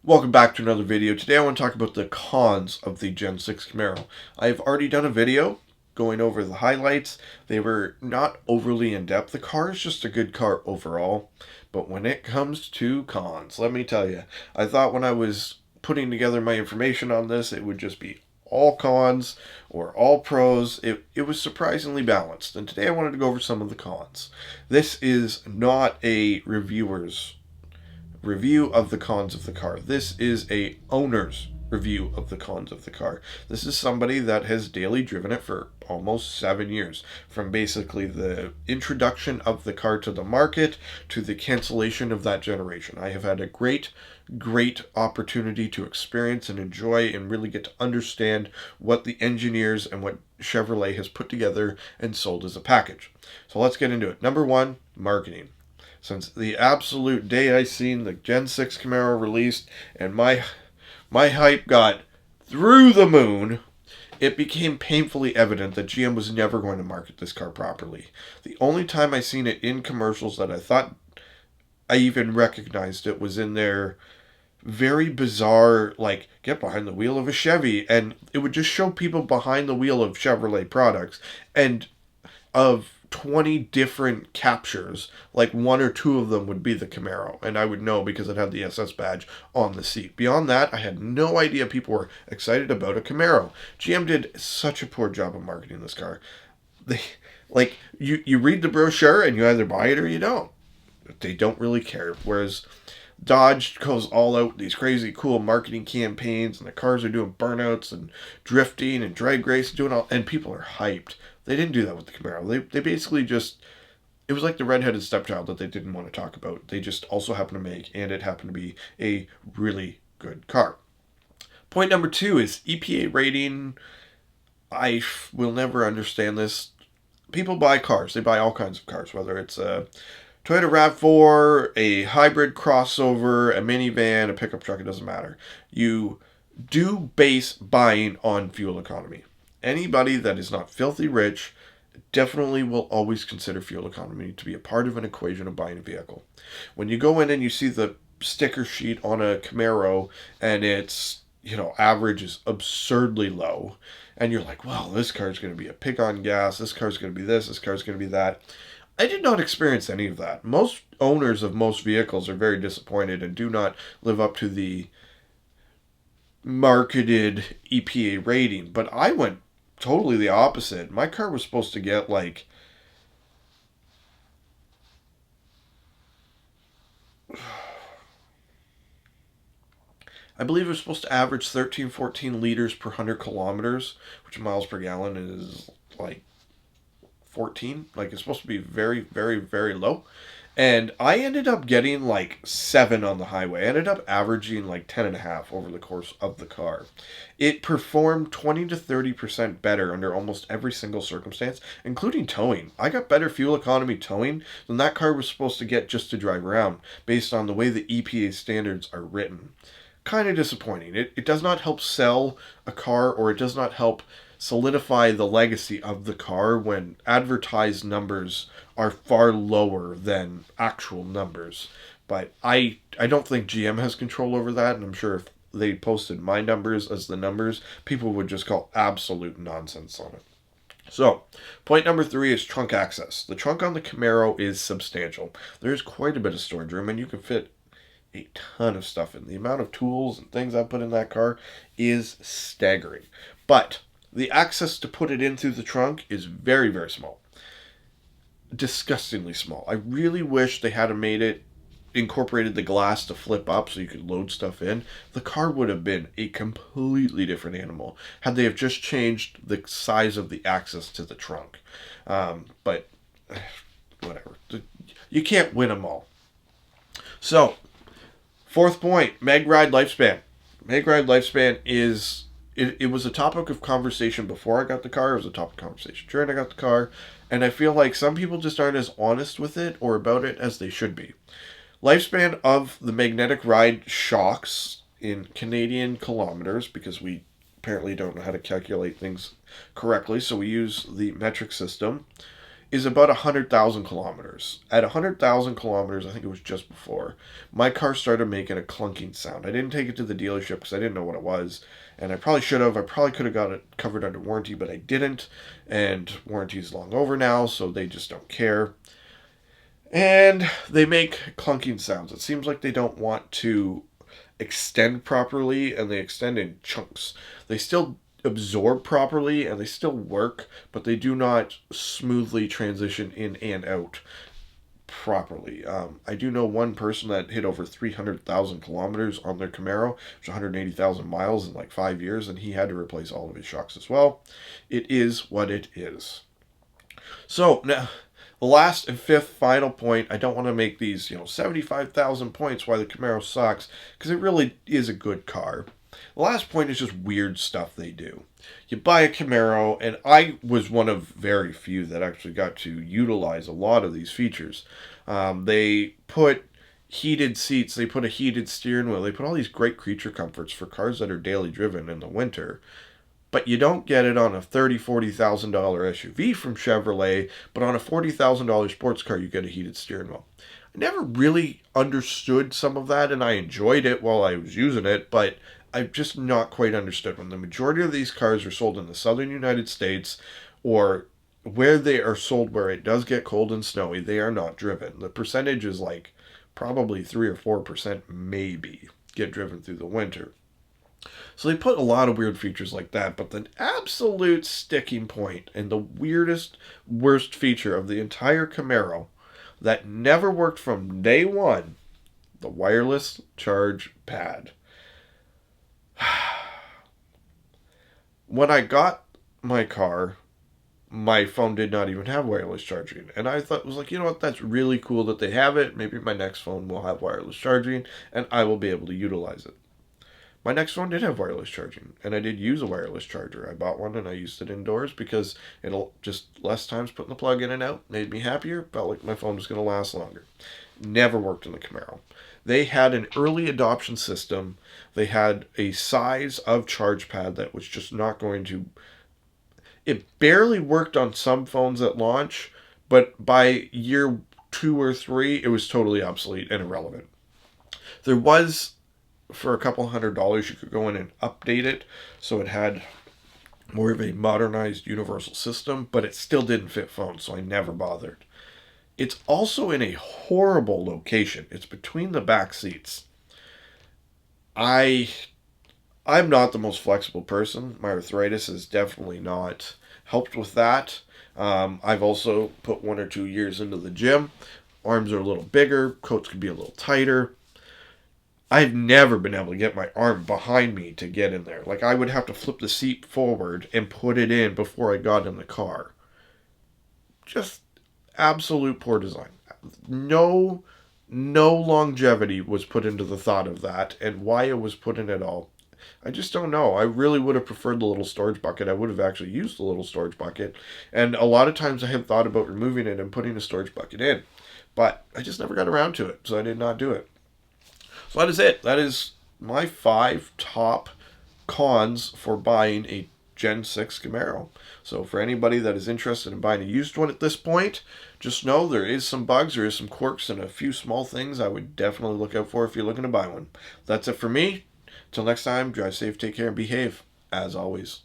Welcome back to another video. Today I want to talk about the cons of the Gen 6 Camaro. I've already done a video going over the highlights. They were not overly in-depth. The car is just a good car overall. But when it comes to cons, let me tell you, I thought when I was putting together my information on this, it would just be all cons or all pros. It was surprisingly balanced. And today I wanted to go over some of the cons. This is not a reviewer's review of the cons of the car. This is a owner's review of the cons of the car. This is somebody that has daily driven it for almost 7 years, from basically the introduction of the car to the market to the cancellation of that generation. I have had a great opportunity to experience and enjoy and really get to understand what the engineers and what Chevrolet has put together and sold as a package. So let's get into it. Number one, marketing. Since the absolute day I seen the Gen 6 Camaro released and my hype got through the moon, it became painfully evident that GM was never going to market this car properly. The only time I seen it in commercials that I thought I even recognized it was in their very bizarre, like, get behind the wheel of a Chevy, and it would just show people behind the wheel of Chevrolet products, and of 20 different captures, like one or two of them would be the Camaro, and I would know because it had the SS badge on the seat. Beyond that, I had no idea people were excited about a Camaro. GM did such a poor job of marketing this car. They, like, you read the brochure and you either buy it or you don't. They don't really care. Whereas Dodge goes all out these crazy cool marketing campaigns, and the cars are doing burnouts and drifting and drag racing, doing all, and people are hyped. They didn't do that with the Camaro. They basically just, it was like the redheaded stepchild that they didn't want to talk about. They just also happened to make, and it happened to be a really good car. Point number two is EPA rating. I will never understand this. People buy cars. They buy all kinds of cars, whether it's a Toyota RAV4, a hybrid crossover, a minivan, a pickup truck, it doesn't matter. You do base buying on fuel economy. Anybody that is not filthy rich definitely will always consider fuel economy to be a part of an equation of buying a vehicle. When you go in and you see the sticker sheet on a Camaro and it's, average is absurdly low, and you're like, well, this car's going to be a pig on gas, this car's going to be this car's going to be that. I did not experience any of that. Most owners of most vehicles are very disappointed and do not live up to the marketed EPA rating. But I went totally the opposite. My car was supposed to get like, I believe it was supposed to average 13, 14 liters per 100 kilometers, which miles per gallon is like 14. Like, it's supposed to be very, very, very low. And I ended up getting like 7 on the highway. I ended up averaging like 10.5 over the course of the car. It performed 20 to 30% better under almost every single circumstance, including towing. I got better fuel economy towing than that car was supposed to get just to drive around, based on the way the EPA standards are written. Kind of disappointing. It does not help sell a car, or it does not help solidify the legacy of the car when advertised numbers are far lower than actual numbers. But I don't think GM has control over that, and I'm sure if they posted my numbers as the numbers, people would just call absolute nonsense on it. So, point number 3 is trunk access. The trunk on the Camaro is substantial. There's quite a bit of storage room, and you can fit a ton of stuff in. The amount of tools and things I put in that car is staggering. But the access to put it in through the trunk is very, very small. Disgustingly small. I really wish they had incorporated the glass to flip up so you could load stuff in. The car would have been a completely different animal had they have just changed the size of the access to the trunk. But whatever. You can't win them all. So, fourth point, mag ride lifespan. Mag ride lifespan is, it was a topic of conversation before I got the car. It was a topic of conversation during I got the car. And I feel like some people just aren't as honest with it or about it as they should be. Lifespan of the magnetic ride shocks in Canadian kilometers, because we apparently don't know how to calculate things correctly, so we use the metric system, is about 100,000 kilometers. At 100,000 kilometers, I think it was just before, my car started making a clunking sound. I didn't take it to the dealership because I didn't know what it was, and I probably should have. I probably could have got it covered under warranty, but I didn't, and warranty's long over now, so they just don't care. And they make clunking sounds. It seems like they don't want to extend properly, and they extend in chunks. They still absorb properly and they still work, but they do not smoothly transition in and out properly. I do know one person that hit over 300,000 kilometers on their Camaro, which is 180,000 miles in like 5 years, and he had to replace all of his shocks as well. It is what it is. So now, the last and fifth final point, I don't want to make these 75,000 points why the Camaro sucks, because it really is a good car. The last point is just weird stuff they do. You buy a Camaro, and I was one of very few that actually got to utilize a lot of these features. They put heated seats, they put a heated steering wheel, they put all these great creature comforts for cars that are daily driven in the winter. But you don't get it on a $30,000, $40,000 SUV from Chevrolet, but on a $40,000 sports car, you get a heated steering wheel. I never really understood some of that, and I enjoyed it while I was using it, but I've just not quite understood. When the majority of these cars are sold in the southern United States, or where they are sold where it does get cold and snowy, they are not driven. The percentage is like probably 3 or 4% maybe get driven through the winter. So they put a lot of weird features like that, but the absolute sticking point and the weirdest, worst feature of the entire Camaro that never worked from day one, the wireless charge pad. When I got my car, my phone did not even have wireless charging. And I thought, was like, you know what, that's really cool that they have it. Maybe my next phone will have wireless charging and I will be able to utilize it. My next phone did have wireless charging, and I did use a wireless charger. I bought one and I used it indoors because it'll just less times putting the plug in and out made me happier. Felt like my phone was going to last longer. Never worked in the Camaro. They had an early adoption system. They had a size of charge pad that was just not going to. It barely worked on some phones at launch, but by year 2 or 3, it was totally obsolete and irrelevant. There was, for a couple $100, you could go in and update it so it had more of a modernized universal system, but it still didn't fit phones, so I never bothered. It's also in a horrible location. It's between the back seats. I'm not the most flexible person. My arthritis has definitely not helped with that. I've also put 1 or 2 years into the gym. Arms are a little bigger. Coats can be a little tighter. I've never been able to get my arm behind me to get in there. Like, I would have to flip the seat forward and put it in before I got in the car. Just absolute poor design. No longevity was put into the thought of that, and why it was put in at all, I just don't know. I really would have preferred the little storage bucket. I would have actually used the little storage bucket, and a lot of times I had thought about removing it and putting a storage bucket in, but I just never got around to it, so I did not do it. So that is it. That is my 5 top cons for buying a Gen 6 Camaro. So for anybody that is interested in buying a used one at this point, just know there is some bugs, there is some quirks, and a few small things I would definitely look out for if you're looking to buy one. That's it for me. Till next time, drive safe, take care, and behave, as always.